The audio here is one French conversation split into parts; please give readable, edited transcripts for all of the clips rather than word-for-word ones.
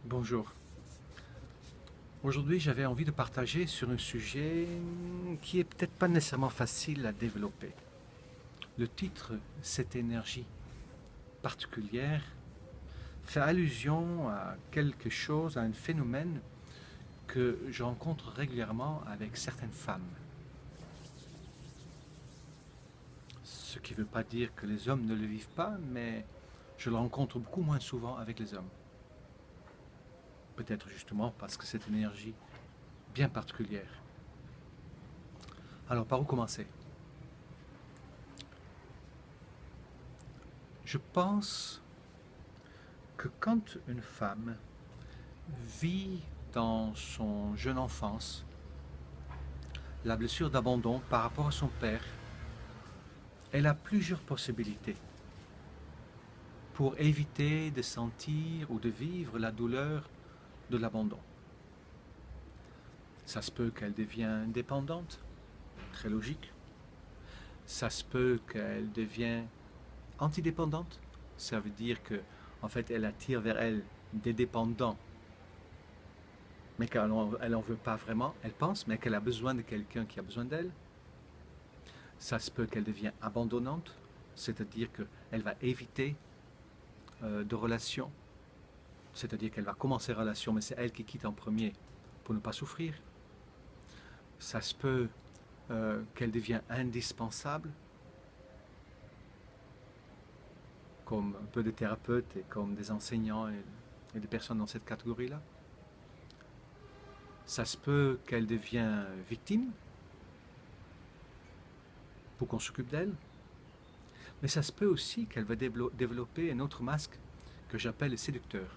Bonjour. Aujourd'hui, j'avais envie de partager sur un sujet qui est peut-être pas nécessairement facile à développer. Le titre, cette énergie particulière, fait allusion à quelque chose, à un phénomène que je rencontre régulièrement avec certaines femmes. Ce qui ne veut pas dire que les hommes ne le vivent pas, mais je le rencontre beaucoup moins souvent avec les hommes. Peut-être justement parce que c'est une énergie bien particulière. Alors, par où commencer? Je pense que quand une femme vit dans son jeune enfance la blessure d'abandon par rapport à son père, elle a plusieurs possibilités pour éviter de sentir ou de vivre la douleur de l'abandon. Ça se peut qu'elle devienne dépendante, très logique. Ça se peut qu'elle devienne antidépendante. Ça veut dire que, en fait, elle attire vers elle des dépendants, mais qu'elle n'en veut pas vraiment. Elle pense, mais qu'elle a besoin de quelqu'un qui a besoin d'elle. Ça se peut qu'elle devienne abandonnante, c'est-à-dire qu'elle va éviter de relations, c'est-à-dire qu'elle va commencer une relation, mais c'est elle qui quitte en premier pour ne pas souffrir. Ça se peut qu'elle devienne indispensable, comme un peu des thérapeutes et comme des enseignants et des personnes dans cette catégorie-là. Ça se peut qu'elle devienne victime pour qu'on s'occupe d'elle. Mais ça se peut aussi qu'elle va développer un autre masque que j'appelle le séducteur.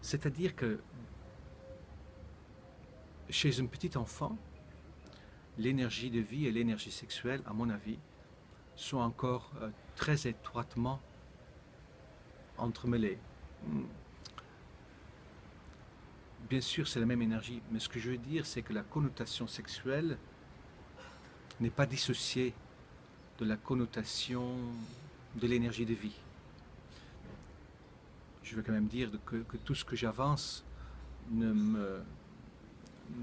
C'est-à-dire que chez un petit enfant, l'énergie de vie et l'énergie sexuelle, à mon avis, sont encore très étroitement entremêlées. Bien sûr, c'est la même énergie, mais ce que je veux dire, c'est que la connotation sexuelle n'est pas dissociée de la connotation de l'énergie de vie. Je veux quand même dire que tout ce que j'avance ne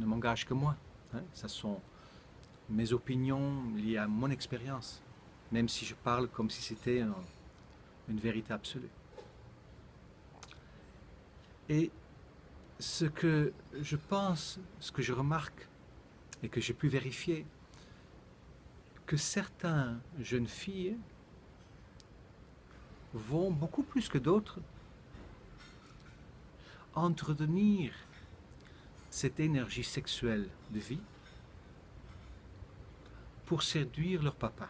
m'engage que moi. Hein. Ce sont mes opinions liées à mon expérience, même si je parle comme si c'était une vérité absolue. Et ce que je pense, ce que je remarque et que j'ai pu vérifier, que certaines jeunes filles vont beaucoup plus que d'autres entretenir cette énergie sexuelle de vie pour séduire leur papa.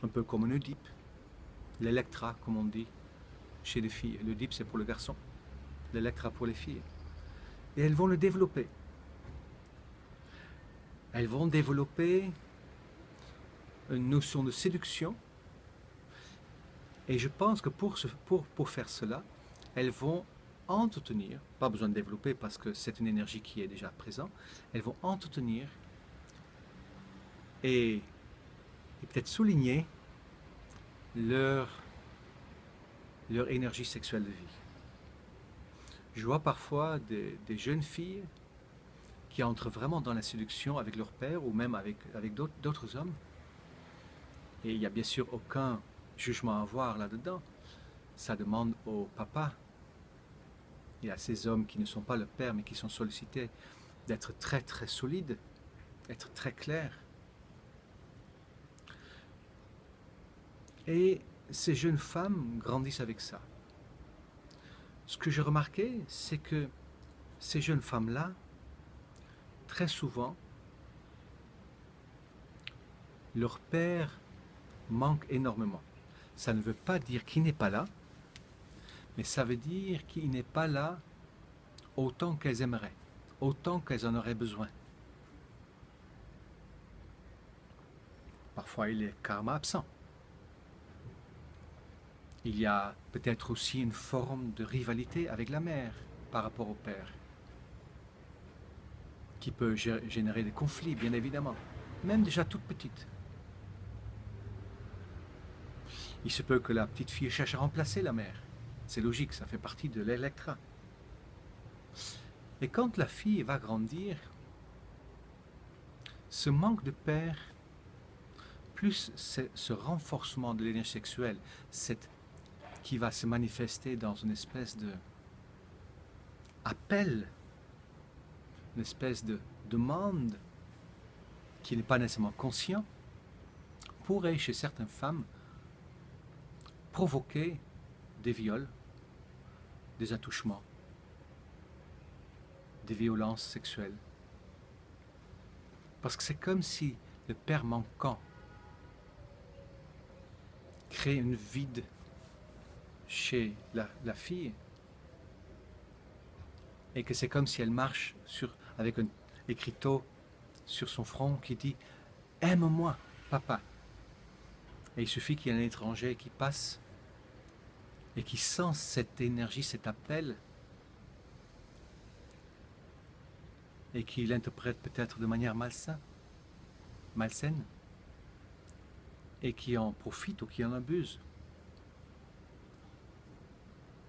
Un peu comme un Oedipe, l'Electra comme on dit chez les filles. L'Oedipe c'est pour le garçon, l'Electra pour les filles. Et elles vont le développer. Elles vont développer une notion de séduction. Et je pense que pour faire cela, elles vont entretenir, pas besoin de développer parce que c'est une énergie qui est déjà présente, elles vont entretenir et peut-être souligner leur énergie sexuelle de vie. Je vois parfois des jeunes filles qui entrent vraiment dans la séduction avec leur père ou même avec d'autres hommes. Et il n'y a bien sûr aucun jugement à avoir là-dedans. Ça demande au papa et à ces hommes qui ne sont pas le père mais qui sont sollicités d'être très très solides, d'être très clairs. Et ces jeunes femmes grandissent avec ça. Ce que j'ai remarqué, c'est que ces jeunes femmes-là, très souvent, leur père manque énormément. Ça ne veut pas dire qu'il n'est pas là, mais ça veut dire qu'il n'est pas là autant qu'elles aimeraient, autant qu'elles en auraient besoin. Parfois, il est carrément absent. Il y a peut-être aussi une forme de rivalité avec la mère par rapport au père, qui peut générer des conflits, bien évidemment, même déjà toute petite. Il se peut que la petite fille cherche à remplacer la mère. C'est logique, ça fait partie de l'électra. Et quand la fille va grandir, ce manque de père, plus ce renforcement de l'énergie sexuelle, qui va se manifester dans une espèce de appel, une espèce de demande qui n'est pas nécessairement conscient, pourrait chez certaines femmes provoquer des viols, des attouchements, des violences sexuelles. Parce que c'est comme si le père manquant crée une vide chez la fille, et que c'est comme si elle marche avec un écriteau sur son front qui dit « Aime-moi, papa ». Et il suffit qu'il y ait un étranger qui passe et qui sent cette énergie, cet appel, et qui l'interprète peut-être de manière malsaine, et qui en profite ou qui en abuse.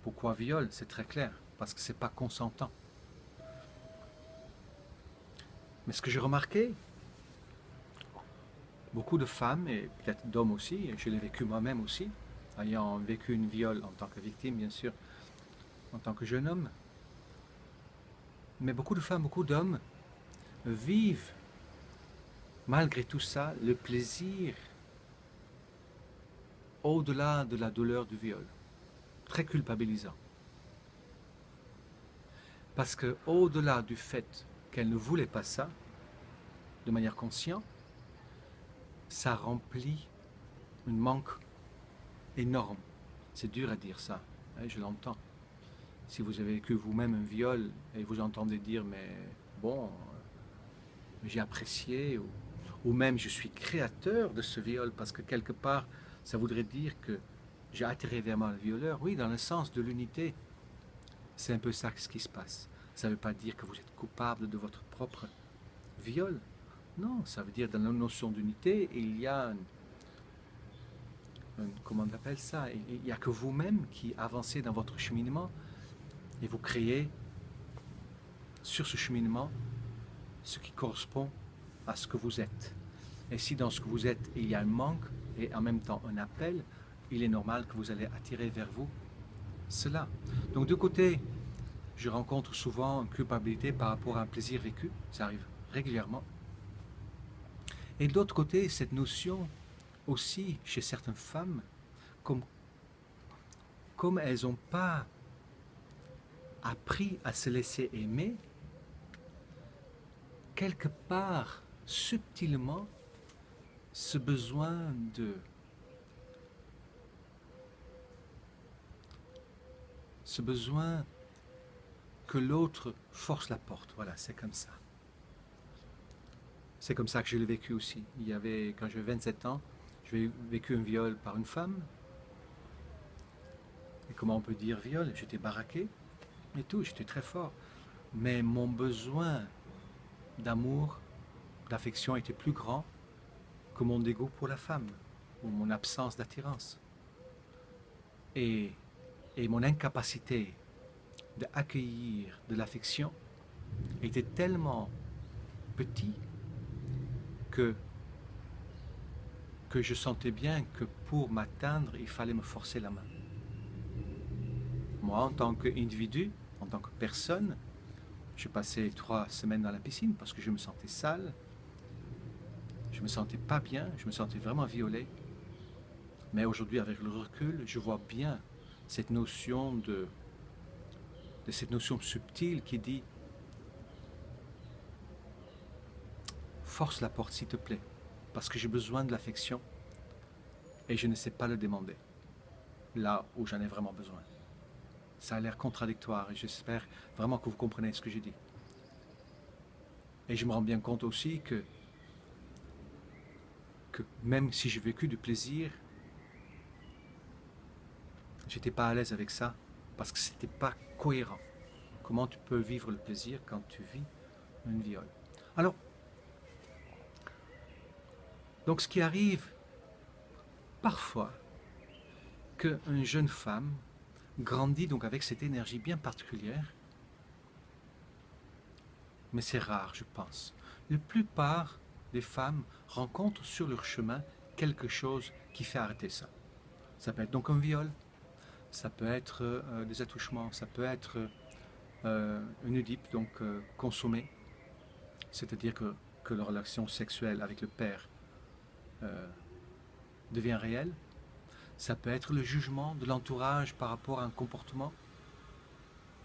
Pourquoi viol? C'est très clair, parce que c'est pas consentant. Mais ce que j'ai remarqué, beaucoup de femmes, et peut-être d'hommes aussi, et je l'ai vécu moi-même aussi, ayant vécu une viol en tant que victime, bien sûr, en tant que jeune homme, mais beaucoup de femmes, beaucoup d'hommes vivent, malgré tout ça, le plaisir au-delà de la douleur du viol. Très culpabilisant. Parce que au-delà du fait qu'elle ne voulait pas ça, de manière consciente, ça remplit un manque énorme. C'est dur à dire ça, hein, je l'entends. Si vous avez vécu vous-même un viol et vous entendez dire mais bon, j'ai apprécié, ou même je suis créateur de ce viol parce que quelque part ça voudrait dire que j'ai attiré vers moi le violeur. Oui, dans le sens de l'unité, c'est un peu ça ce qui se passe. Ça ne veut pas dire que vous êtes coupable de votre propre viol. Non, ça veut dire dans la notion d'unité, il y a comment on appelle ça? Il n'y a que vous-même qui avancez dans votre cheminement et vous créez sur ce cheminement ce qui correspond à ce que vous êtes. Et si dans ce que vous êtes, il y a un manque et en même temps un appel, il est normal que vous allez attirer vers vous cela. Donc de côté, je rencontre souvent une culpabilité par rapport à un plaisir vécu, ça arrive régulièrement. Et de l'autre côté, cette notion aussi chez certaines femmes, comme elles n'ont pas appris à se laisser aimer, quelque part, subtilement, ce besoin que l'autre force la porte. Voilà, c'est comme ça. C'est comme ça que je l'ai vécu aussi. Quand j'avais 27 ans, j'ai vécu un viol par une femme. Et comment on peut dire viol? J'étais baraqué et tout, j'étais très fort. Mais mon besoin d'amour, d'affection était plus grand que mon dégoût pour la femme, ou mon absence d'attirance. Et mon incapacité d'accueillir de l'affection était tellement petit que je sentais bien que pour m'atteindre, il fallait me forcer la main. Moi, en tant qu'individu, en tant que personne, j'ai passé 3 semaines dans la piscine parce que je me sentais sale, je me sentais pas bien, je me sentais vraiment violé. Mais aujourd'hui, avec le recul, je vois bien cette notion de cette notion subtile qui dit force la porte s'il te plaît, parce que j'ai besoin de l'affection et je ne sais pas le demander là où j'en ai vraiment besoin. Ça a l'air contradictoire et j'espère vraiment que vous comprenez ce que j'ai dit. Et je me rends bien compte aussi que même si j'ai vécu du plaisir, j'étais pas à l'aise avec ça parce que c'était pas cohérent. Comment tu peux vivre le plaisir quand tu vis un viol? Alors, donc ce qui arrive parfois, qu'une jeune femme grandit donc avec cette énergie bien particulière, mais c'est rare, je pense. La plupart des femmes rencontrent sur leur chemin quelque chose qui fait arrêter ça. Ça peut être donc un viol, ça peut être des attouchements, ça peut être une Oedipe, donc consommée, c'est-à-dire que la relation sexuelle avec le père euh, devient réelle. Ça peut être le jugement de l'entourage par rapport à un comportement,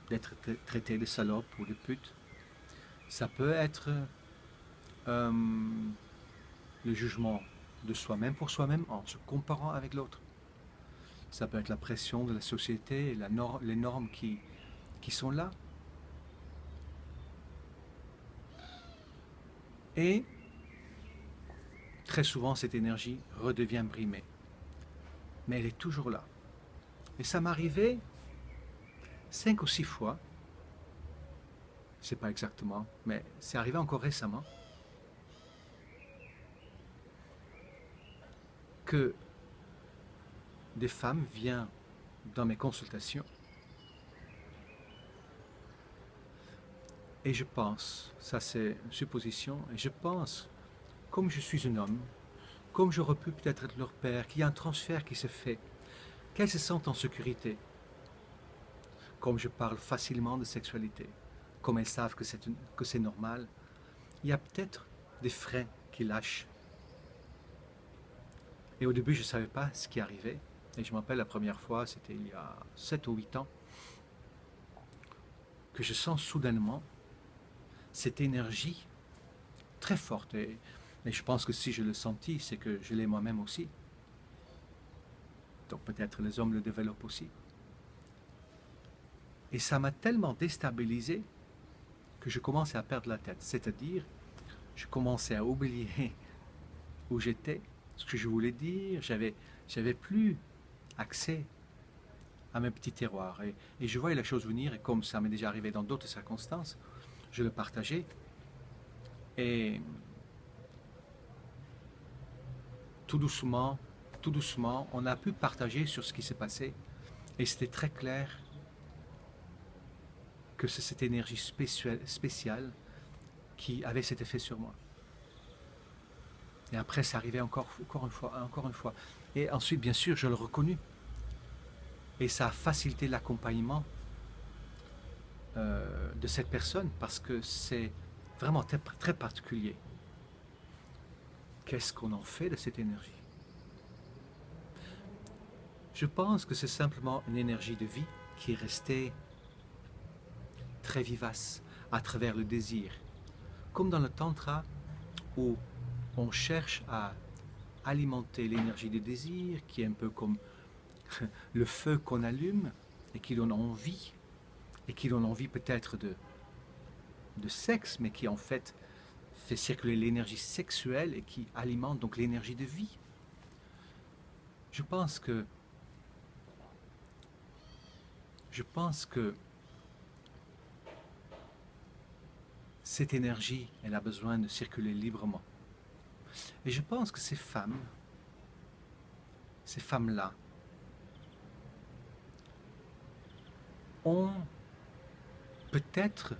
d'être traité de salope ou de pute. Ça peut être euh, le jugement de soi-même pour soi-même en se comparant avec l'autre. Ça peut être la pression de la société, les normes qui sont là. Et très souvent, cette énergie redevient brimée. Mais elle est toujours là. Et ça m'arrivait 5 ou 6 fois, je ne sais pas exactement, mais c'est arrivé encore récemment, que des femmes viennent dans mes consultations et je pense, ça c'est une supposition, et je pense, comme je suis un homme, comme j'aurais pu peut-être être leur père, qu'il y a un transfert qui se fait, qu'elles se sentent en sécurité, comme je parle facilement de sexualité, comme elles savent que c'est normal, il y a peut-être des freins qui lâchent. Et au début, je ne savais pas ce qui arrivait. Et je me rappelle la première fois, c'était il y a 7 ou 8 ans, que je sens soudainement cette énergie très forte. Et je pense que si je le sentis, c'est que je l'ai moi-même aussi. Donc peut-être les hommes le développent aussi. Et ça m'a tellement déstabilisé que je commençais à perdre la tête. C'est-à-dire, je commençais à oublier où j'étais, ce que je voulais dire. J'avais plus accès à mes petits terroirs. Et je voyais la chose venir, et comme ça m'est déjà arrivé dans d'autres circonstances, je le partageais. Et tout doucement, on a pu partager sur ce qui s'est passé. Et c'était très clair que c'est cette énergie spéciale qui avait cet effet sur moi. Et après, ça arrivait encore une fois, encore une fois. Et ensuite, bien sûr, je le reconnus. Et ça a facilité l'accompagnement de cette personne parce que c'est vraiment très, très particulier. Qu'est-ce qu'on en fait de cette énergie? Je pense que c'est simplement une énergie de vie qui est restée très vivace à travers le désir. Comme dans le tantra où on cherche à alimenter l'énergie du désir, qui est un peu comme le feu qu'on allume et qui donne envie, et qui donne envie peut-être de sexe, mais qui en fait fait circuler l'énergie sexuelle et qui alimente donc l'énergie de vie. Je pense que cette énergie, elle a besoin de circuler librement. Et je pense que ces femmes-là, ont peut-être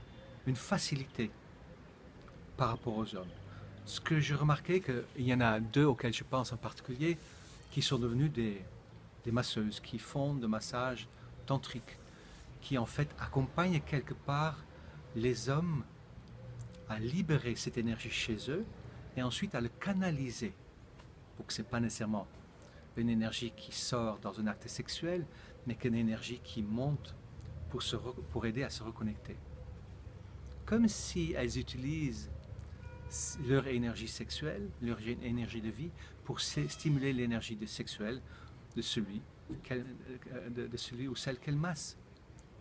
une facilité par rapport aux hommes. Ce que j'ai remarqué, qu'il y en a 2 auxquels je pense en particulier, qui sont devenues des masseuses, qui font de massages tantriques, qui en fait accompagnent quelque part les hommes à libérer cette énergie chez eux et ensuite à le canaliser. Donc ce n'est pas nécessairement une énergie qui sort dans un acte sexuel, mais qu'une énergie qui monte pour aider à se reconnecter. Comme si elles utilisent leur énergie sexuelle, leur énergie de vie, pour stimuler l'énergie sexuelle de celui, de celui ou celle qu'elles massent,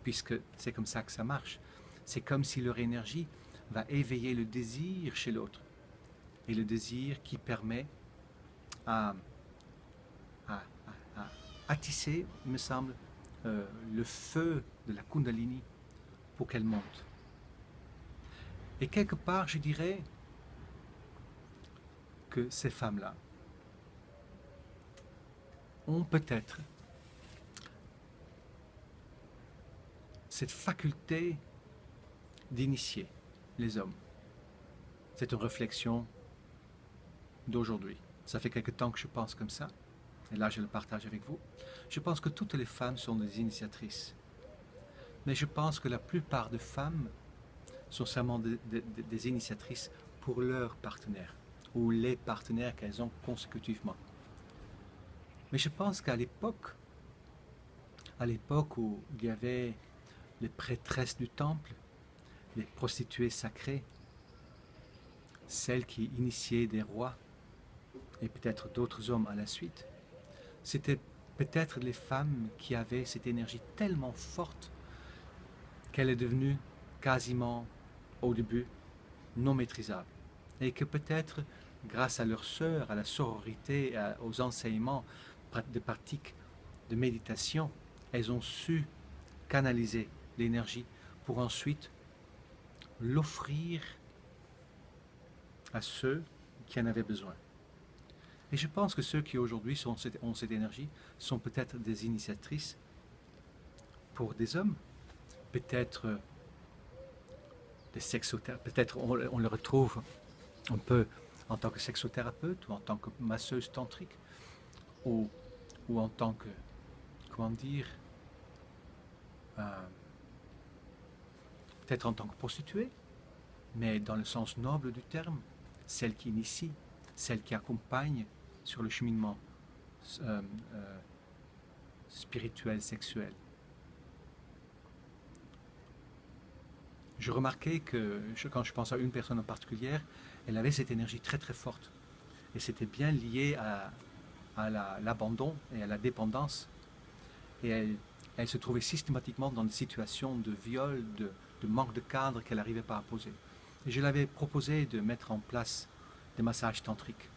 puisque c'est comme ça que ça marche. C'est comme si leur énergie va éveiller le désir chez l'autre, et le désir qui permet à attisser, il me semble, le feu de la Kundalini pour qu'elle monte. Et quelque part, je dirais que ces femmes-là ont peut-être cette faculté d'initier les hommes. C'est une réflexion d'aujourd'hui. Ça fait quelque temps que je pense comme ça, et là je le partage avec vous. Je pense que toutes les femmes sont des initiatrices, mais je pense que la plupart des femmes sont seulement des initiatrices pour leurs partenaires, ou les partenaires qu'elles ont consécutivement. Mais je pense qu'à l'époque où il y avait les prêtresses du temple, les prostituées sacrées, celles qui initiaient des rois, et peut-être d'autres hommes à la suite, c'était peut-être les femmes qui avaient cette énergie tellement forte qu'elle est devenue quasiment, au début, non maîtrisable. Et que peut-être, grâce à leur sœur, à la sororité, aux enseignements de pratiques de méditation, elles ont su canaliser l'énergie pour ensuite l'offrir à ceux qui en avaient besoin. Et je pense que ceux qui aujourd'hui ont cette énergie sont peut-être des initiatrices pour des hommes, peut-être des sexothérapeutes, peut-être on le retrouve un peu en tant que sexothérapeute ou en tant que masseuse tantrique ou en tant que, comment dire, peut-être en tant que prostituée, mais dans le sens noble du terme, celle qui initie, celle qui accompagne sur le cheminement spirituel, sexuel. Je remarquais que quand je pense à une personne en particulier, elle avait cette énergie très très forte. Et c'était bien lié à l'abandon et à la dépendance. Et elle se trouvait systématiquement dans des situations de viol, de manque de cadre qu'elle n'arrivait pas à poser. Et je l'avais proposé de mettre en place des massages tantriques,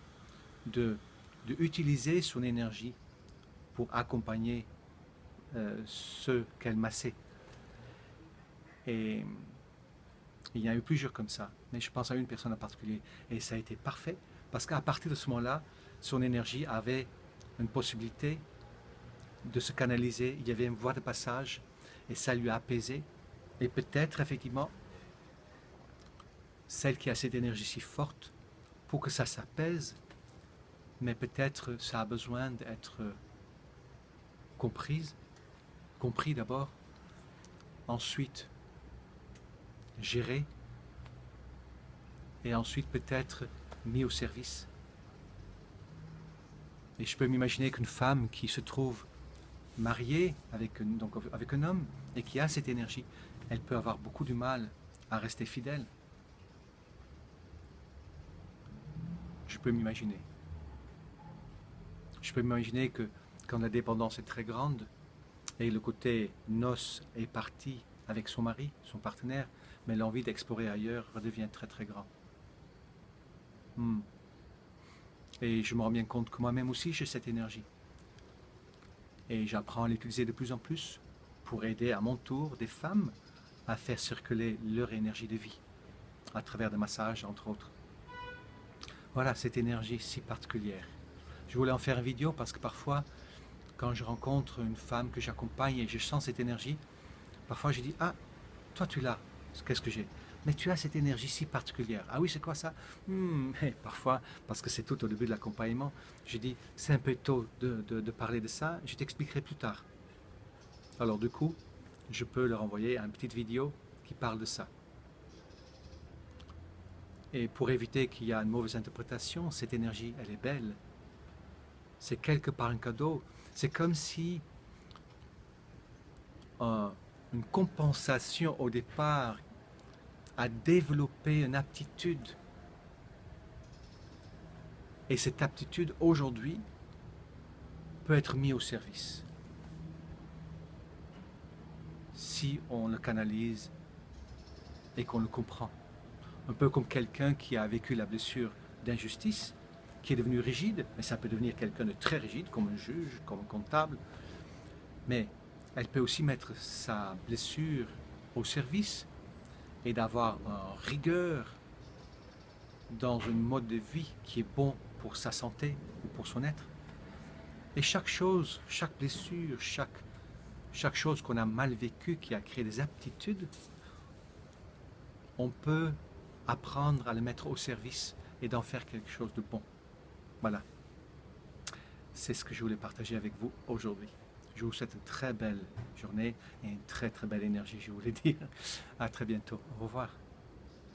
de utiliser son énergie pour accompagner ceux qu'elle massait. Et il y a eu plusieurs comme ça, mais je pense à une personne en particulier. Et ça a été parfait, parce qu'à partir de ce moment-là, son énergie avait une possibilité de se canaliser. Il y avait une voie de passage, et ça lui a apaisé. Et peut-être, effectivement, celle qui a cette énergie si forte, pour que ça s'apaise, mais peut-être ça a besoin d'être compris d'abord, ensuite géré, et ensuite peut-être mis au service. Et je peux m'imaginer qu'une femme qui se trouve mariée avec un homme et qui a cette énergie, elle peut avoir beaucoup de mal à rester fidèle. Je peux m'imaginer. Je peux m'imaginer que quand la dépendance est très grande et le côté noce est parti avec son mari, son partenaire, mais l'envie d'explorer ailleurs redevient très très grand. Et je me rends bien compte que moi-même aussi j'ai cette énergie. Et j'apprends à l'utiliser de plus en plus pour aider à mon tour des femmes à faire circuler leur énergie de vie à travers des massages entre autres. Voilà cette énergie si particulière. Je voulais en faire une vidéo parce que parfois, quand je rencontre une femme que j'accompagne et je sens cette énergie, parfois je dis « Ah, toi tu l'as, qu'est-ce que j'ai ?» Mais tu as cette énergie si particulière. Ah oui, c'est quoi ça? Et parfois, parce que c'est tout au début de l'accompagnement, je dis « C'est un peu tôt de parler de ça, je t'expliquerai plus tard. » Alors du coup, je peux leur envoyer une petite vidéo qui parle de ça. Et pour éviter qu'il y ait une mauvaise interprétation, cette énergie, elle est belle. C'est quelque part un cadeau. C'est comme si une compensation au départ a développé une aptitude. Et cette aptitude, aujourd'hui, peut être mise au service. Si on le canalise et qu'on le comprend. Un peu comme quelqu'un qui a vécu la blessure d'injustice, qui est devenu rigide, mais ça peut devenir quelqu'un de très rigide, comme un juge, comme un comptable. Mais elle peut aussi mettre sa blessure au service et d'avoir une rigueur dans un mode de vie qui est bon pour sa santé ou pour son être. Et chaque chose, chaque blessure, chaque chose qu'on a mal vécue, qui a créé des aptitudes, on peut apprendre à le mettre au service et d'en faire quelque chose de bon. Voilà. C'est ce que je voulais partager avec vous aujourd'hui. Je vous souhaite une très belle journée et une très très belle énergie, je voulais dire. À très bientôt. Au revoir.